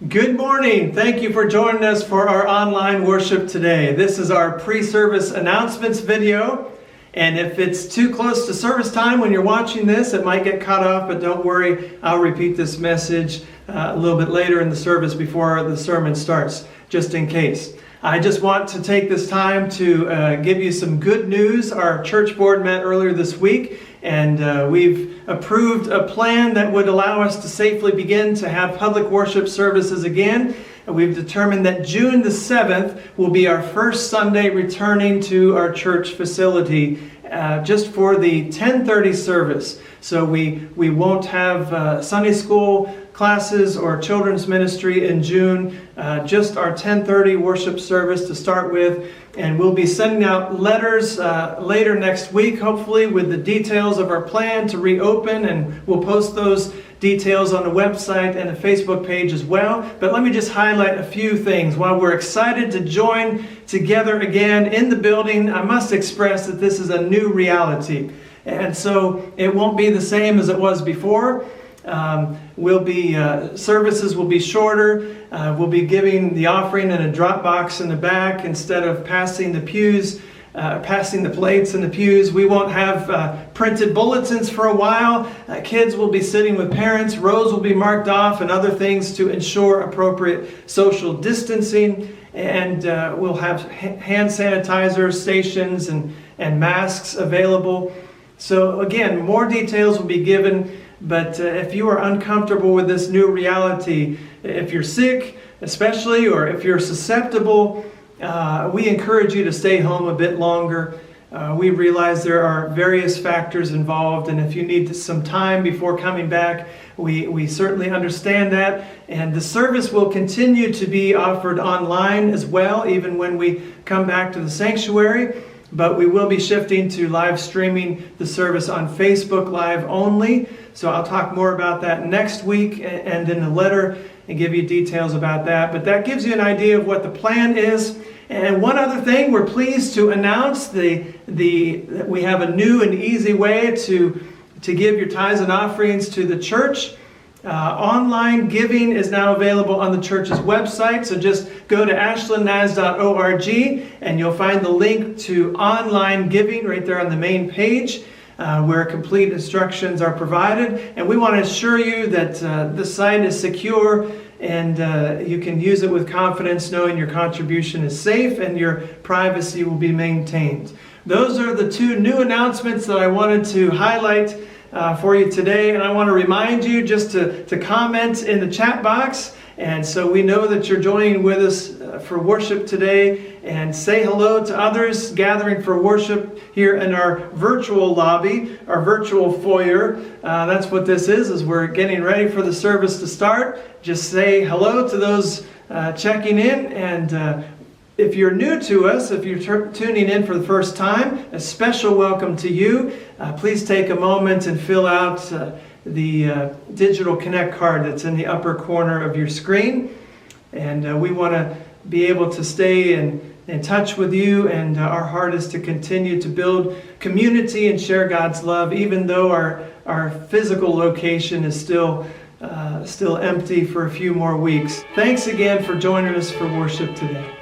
Good morning. Thank you for joining us for our online worship today. This is our pre-service announcements video. And if it's too close to service time when you're watching this, it might get cut off, but don't worry. I'll repeat this message a little bit later in the service before the sermon starts, just in case. I just want to take this time to give you some good news. Our church board met earlier this week, and we've approved a plan that would allow us to safely begin to have public worship services again. And we've determined that June the 7th will be our first Sunday returning to our church facility just for the 10:30 service. So we won't have Sunday school classes or children's ministry in June, just our 10:30 worship service to start with. And we'll be sending out letters later next week, hopefully, with the details of our plan to reopen, and we'll post those details on the website and the Facebook page as well. But let me just highlight a few things. While we're excited to join together again in the building, I must express that this is a new reality. And so it won't be the same as it was before. Services will be shorter. We'll be giving the offering in a drop box in the back instead of passing the plates in the pews. We won't have printed bulletins for a while. Kids will be sitting with parents. Rows will be marked off and other things to ensure appropriate social distancing. And we'll have hand sanitizer stations and masks available. So again, more details will be given. But if you are uncomfortable with this new reality, if you're sick especially, or if you're susceptible, we encourage you to stay home a bit longer. We realize there are various factors involved, and if you need some time before coming back, we certainly understand that. And the service will continue to be offered online as well, even when we come back to the sanctuary. But we will be shifting to live streaming the service on Facebook Live only. So I'll talk more about that next week and in the letter and give you details about that. But that gives you an idea of what the plan is. And one other thing, we're pleased to announce that we have a new and easy way to give your tithes and offerings to the church. Online giving is now available on the church's website, so just go to ashlandnaz.org and you'll find the link to online giving right there on the main page where complete instructions are provided. And we want to assure you that the site is secure and you can use it with confidence, knowing your contribution is safe and your privacy will be maintained. Those are the two new announcements that I wanted to highlight for you today. And I want to remind you just to comment in the chat box. And so we know that you're joining with us for worship today, and say hello to others gathering for worship here in our virtual lobby, our virtual foyer. That's what this is as we're getting ready for the service to start. Just say hello to those checking in. And if you're new to us, if you're tuning in for the first time, a special welcome to you. Please take a moment and fill out the digital Connect card that's in the upper corner of your screen. And we want to be able to stay in touch with you, and our heart is to continue to build community and share God's love, even though our physical location is still empty for a few more weeks. Thanks again for joining us for worship today.